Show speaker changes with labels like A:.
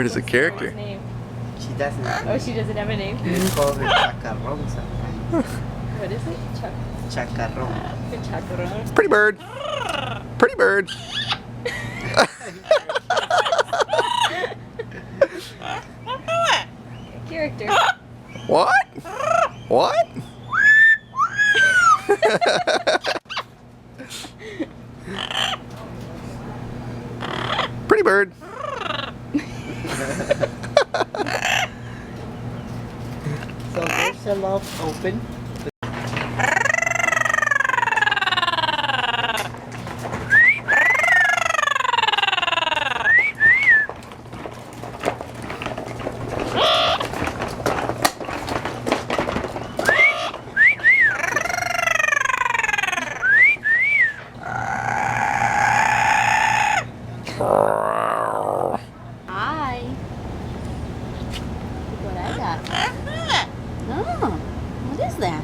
A: bird is a character.
B: Name.
C: She doesn't.
B: Oh, she doesn't have a name.
C: We call her chacarrón sometimes.
B: What is it?
C: Chacarrón.
B: Chacarrón.
A: Pretty bird. Pretty bird.
B: Character.
A: What? What? Pretty bird.
C: So there's a lot open.
B: Hi. Look what I got. Oh, what is that?